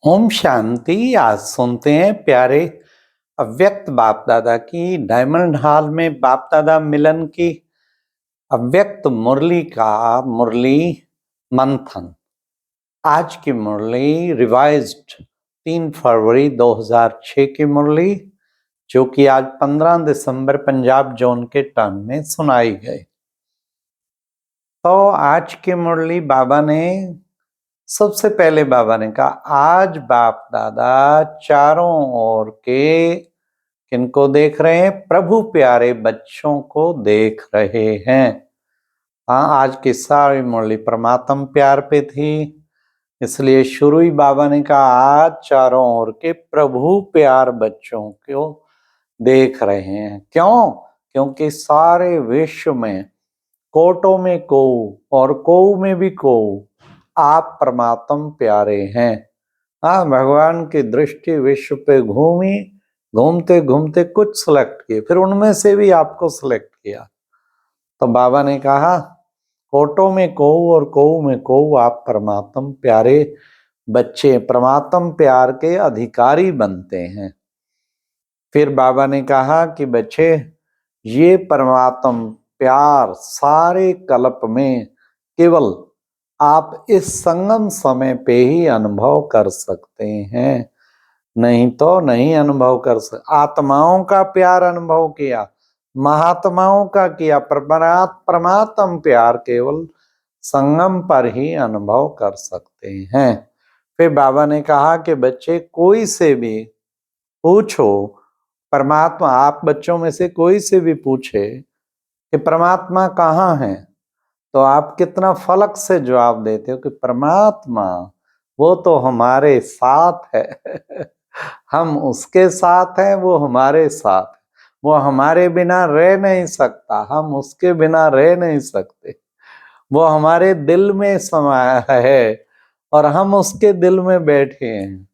ओम शांति। आज सुनते हैं प्यारे अव्यक्त बाप दादा की डायमंड हॉल में बाप दादा मिलन की अव्यक्त मुरली का मुरली मंथन। आज की मुरली रिवाइज्ड 3 फरवरी 2006 की मुरली, जो कि आज 15 दिसंबर पंजाब जोन के टर्न में सुनाई गई। तो आज की मुरली बाबा ने सबसे पहले बाबा ने कहा, आज बाप दादा चारों ओर के किनको देख रहे हैं? प्रभु प्यारे बच्चों को देख रहे हैं। हाँ, आज की सारी मुरली परमात्म प्यार पे थी, इसलिए शुरू ही बाबा ने कहा आज चारों ओर के प्रभु प्यार बच्चों को देख रहे हैं। क्यों? क्योंकि सारे विश्व में कोटों में कोऊ और कोऊ में भी कोऊ आप परमात्म प्यारे हैं। हाँ, भगवान की दृष्टि विश्व पे घूमी, घूमते घूमते कुछ सिलेक्ट किए, फिर उनमें से भी आपको सिलेक्ट किया। तो बाबा ने कहा कोटों में कोऊ और कोऊ में कोऊ आप परमात्म प्यारे बच्चे, परमात्म प्यार के अधिकारी बनते हैं। फिर बाबा ने कहा कि बच्चे, ये परमात्म प्यार सारे कल्प में केवल आप इस संगम समय पे ही अनुभव कर सकते हैं, नहीं तो नहीं अनुभव कर सकते। आत्माओं का प्यार अनुभव किया, महात्माओं का किया, परमात्म प्यार केवल संगम पर ही अनुभव कर सकते हैं। फिर बाबा ने कहा कि बच्चे, कोई से भी पूछो परमात्मा, आप बच्चों में से कोई से भी पूछे कि परमात्मा कहाँ है, तो आप कितना फलक से जवाब देते हो कि परमात्मा वो तो हमारे साथ है। हम उसके साथ हैं, वो हमारे साथ है। वो हमारे बिना रह नहीं सकता, हम उसके बिना रह नहीं सकते। वो हमारे दिल में समाया है और हम उसके दिल में बैठे हैं।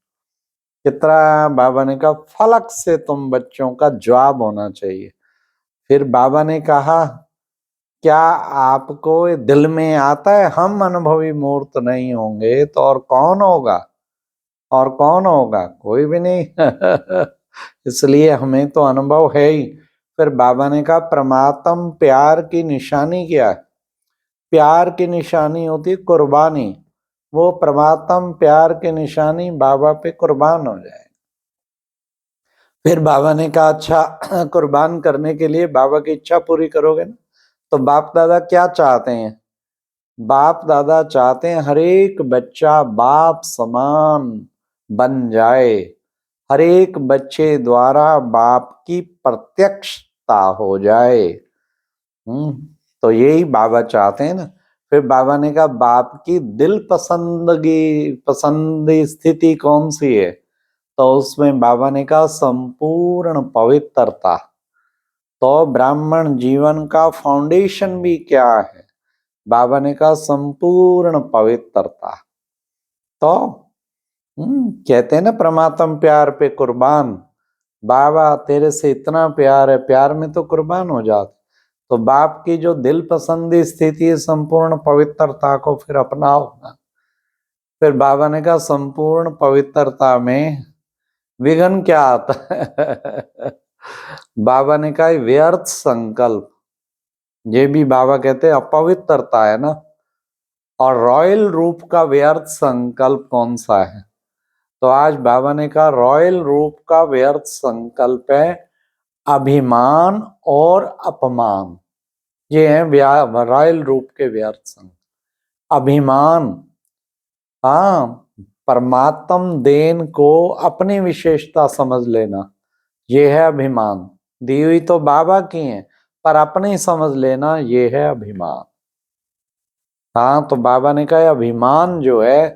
कितना बाबा ने कहा फलक से तुम बच्चों का जवाब होना चाहिए। फिर बाबा ने कहा, क्या आपको दिल में आता है हम अनुभवी मूर्त नहीं होंगे तो और कौन होगा? और कौन होगा? कोई भी नहीं। इसलिए हमें तो अनुभव है ही। फिर बाबा ने कहा परमात्म प्यार की निशानी क्या है? प्यार की निशानी होती है कुर्बानी। वो परमात्म प्यार की निशानी बाबा पे कुर्बान हो जाए। फिर बाबा ने कहा अच्छा, कुर्बान करने के लिए बाबा की इच्छा पूरी करोगे ना? तो बाप दादा क्या चाहते हैं? बाप दादा चाहते हैं हर एक बच्चा बाप समान बन जाए, हर एक बच्चे द्वारा बाप की प्रत्यक्षता हो जाए। तो यही बाबा चाहते हैं ना। फिर बाबा ने कहा बाप की दिल पसंदी स्थिति कौन सी है? तो उसमें बाबा ने कहा संपूर्ण पवित्रता। तो ब्राह्मण जीवन का फाउंडेशन भी क्या है? बाबा ने कहा संपूर्ण पवित्रता। तो कहते हैं ना परमात्म प्यार पे कुर्बान। बाबा तेरे से इतना प्यार है, प्यार में तो कुर्बान हो जाते। तो बाप की जो दिल पसंदी स्थिति है संपूर्ण पवित्रता को फिर अपनाओ ना। फिर बाबा ने कहा संपूर्ण पवित्रता में विघ्न क्या आता है? बाबा ने कहा व्यर्थ संकल्प। ये भी बाबा कहते हैं अपवित्रता है ना। और रॉयल रूप का व्यर्थ संकल्प कौन सा है? तो आज बाबा ने कहा रॉयल रूप का व्यर्थ संकल्प है अभिमान और अपमान। ये है रॉयल रूप के व्यर्थ संकल्प। अभिमान, हाँ, परमात्म देन को अपनी विशेषता समझ लेना, ये है अभिमान। दी हुई तो बाबा की है पर अपनी समझ लेना, ये है अभिमान। हाँ, तो बाबा ने कहा अभिमान जो है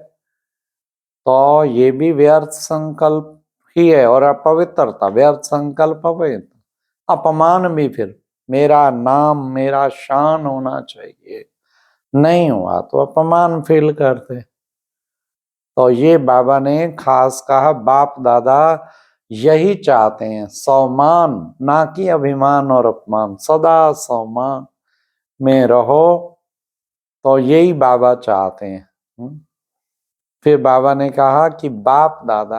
तो ये भी व्यर्थ संकल्प ही है। और अपवित्रता व्यर्थ संकल्प, पवित्र। अपमान भी फिर मेरा नाम मेरा शान होना चाहिए, नहीं हुआ तो अपमान फील करते। तो ये बाबा ने खास कहा बाप दादा यही चाहते हैं, सम्मान, ना कि अभिमान और अपमान। सदा सम्मान में रहो, तो यही बाबा चाहते हैं। फिर बाबा ने कहा कि बाप दादा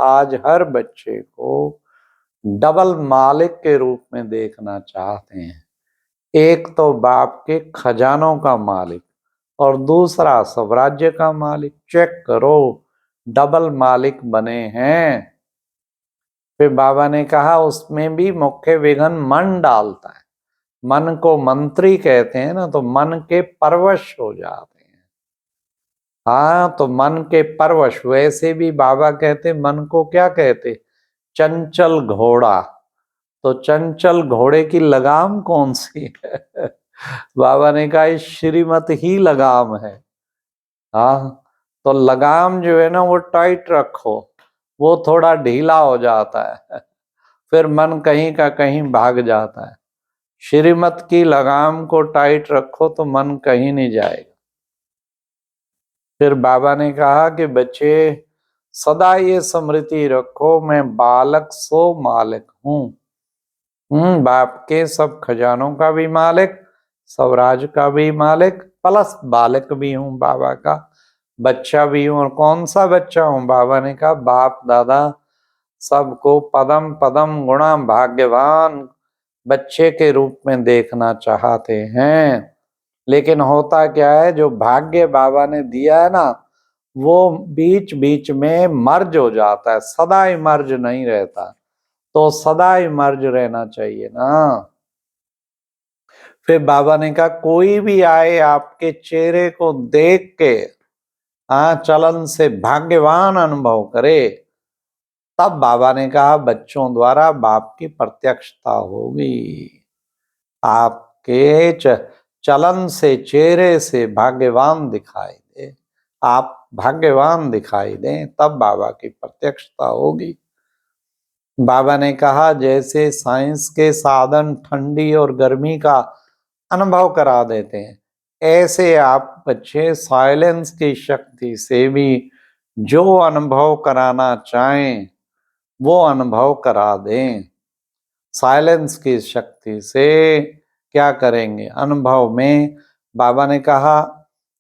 आज हर बच्चे को डबल मालिक के रूप में देखना चाहते हैं। एक तो बाप के खजानों का मालिक और दूसरा स्वराज्य का मालिक। चेक करो, डबल मालिक बने हैं। फिर बाबा ने कहा उसमें भी मुख्य विघन मन डालता है। मन को मंत्री कहते हैं ना, तो मन के परवश हो जाते हैं। हाँ, तो मन के परवश। वैसे भी बाबा कहते मन को क्या कहते? चंचल घोड़ा। तो चंचल घोड़े की लगाम कौन सी है? बाबा ने कहा श्रीमत ही लगाम है। हाँ, तो लगाम जो है ना वो टाइट रखो, वो थोड़ा ढीला हो जाता है, फिर मन कहीं का कहीं भाग जाता है। श्रीमत की लगाम को टाइट रखो तो मन कहीं नहीं जाएगा। फिर बाबा ने कहा कि बच्चे सदा ये स्मृति रखो, मैं बालक सो मालिक हूँ। बाप के सब खजानों का भी मालिक, स्वराज का भी मालिक, प्लस बालक भी हूँ, बाबा का बच्चा भी हूँ। और कौन सा बच्चा हूँ? बाबा ने कहा बाप दादा सबको पदम पदम गुणा भाग्यवान बच्चे के रूप में देखना चाहते हैं। लेकिन होता क्या है, जो भाग्य बाबा ने दिया है ना वो बीच बीच में मर्ज हो जाता है, सदा ही मर्ज नहीं रहता। तो सदा ही मर्ज रहना चाहिए ना। फिर बाबा ने कहा कोई भी आए आपके चेहरे को देख के चलन से भाग्यवान अनुभव करे। तब बाबा ने कहा बच्चों द्वारा बाप की प्रत्यक्षता होगी। आपके चलन से, चेहरे से भाग्यवान दिखाई दे, आप भाग्यवान दिखाई दें, तब बाबा की प्रत्यक्षता होगी। बाबा ने कहा जैसे साइंस के साधन ठंडी और गर्मी का अनुभव करा देते हैं, ऐसे आप बच्चे साइलेंस की शक्ति से भी जो अनुभव कराना चाहें वो अनुभव करा दें। साइलेंस की शक्ति से क्या करेंगे? अनुभव में बाबा ने कहा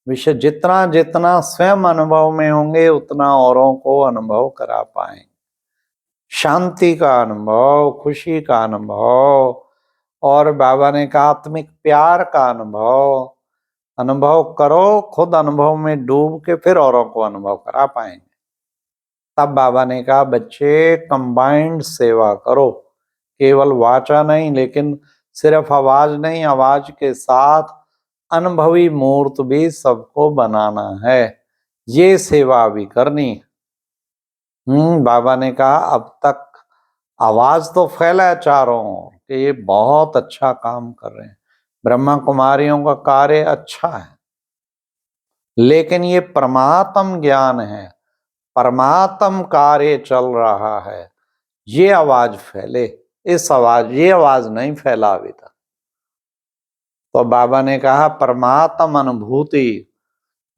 विषय जितना जितना स्वयं अनुभव में होंगे उतना औरों को अनुभव करा पाएंगे। शांति का अनुभव, खुशी का अनुभव, और बाबा ने कहा आत्मिक प्यार का अनुभव। अनुभव करो, खुद अनुभव में डूब के फिर औरों को अनुभव करा पाएंगे। तब बाबा ने कहा बच्चे कंबाइंड सेवा करो, केवल वाचा नहीं, लेकिन सिर्फ आवाज नहीं, आवाज के साथ अनुभवी मूर्त भी सबको बनाना है। ये सेवा भी करनी। बाबा ने कहा अब तक आवाज तो फैला है चारों ओर कि ये बहुत अच्छा काम कर रहे हैं, ब्रह्मा कुमारियों का कार्य अच्छा है, लेकिन ये परमात्म ज्ञान है, परमात्म कार्य चल रहा है, ये आवाज फैले। ये आवाज नहीं फैला अभी तक। तो बाबा ने कहा परमात्म अनुभूति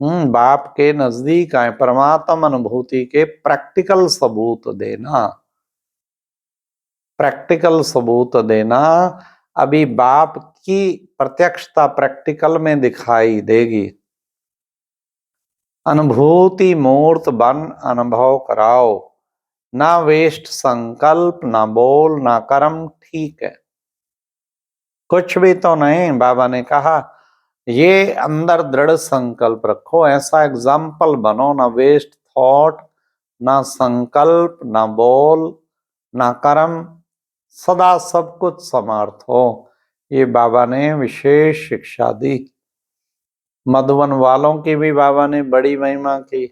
बाप के नजदीक आए, परमात्म अनुभूति के प्रैक्टिकल सबूत देना, प्रैक्टिकल सबूत देना। अभी बाप की प्रत्यक्षता प्रैक्टिकल में दिखाई देगी। अनुभूति मूर्त बन अनुभव कराओ, ना वेस्ट संकल्प, ना बोल, ना कर्म, ठीक है, कुछ भी तो नहीं। बाबा ने कहा ये अंदर दृढ़ संकल्प रखो, ऐसा एग्जाम्पल बनो, ना वेस्ट थॉट, ना संकल्प, ना बोल, ना कर्म, सदा सब कुछ समर्थ हो। ये बाबा ने विशेष शिक्षा दी। मधुबन वालों की भी बाबा ने बड़ी महिमा की।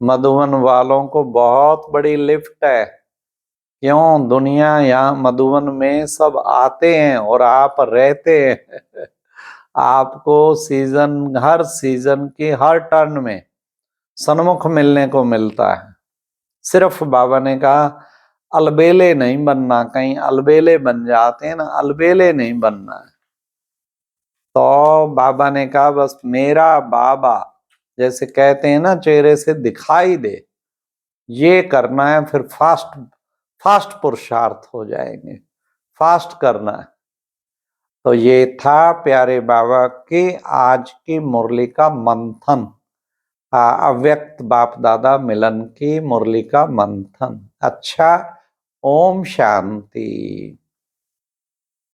मधुबन वालों को बहुत बड़ी लिफ्ट है। क्यों? दुनिया यहाँ मधुबन में सब आते हैं और आप रहते हैं। आपको सीजन, हर सीजन की हर टर्न में सन्मुख मिलने को मिलता है। सिर्फ बाबा ने कहा अलबेले नहीं बनना, कहीं अलबेले बन जाते हैं ना, अलबेले नहीं बनना है। तो बाबा ने कहा बस मेरा बाबा, जैसे कहते हैं ना चेहरे से दिखाई दे, ये करना है, फिर फास्ट फास्ट पुरुषार्थ हो जाएंगे, फास्ट करना है। तो ये था प्यारे बाबा की आज की मुरली का मंथन। अव्यक्त बाप दादा मिलन की मुरली का मंथन। अच्छा, ओम शांति।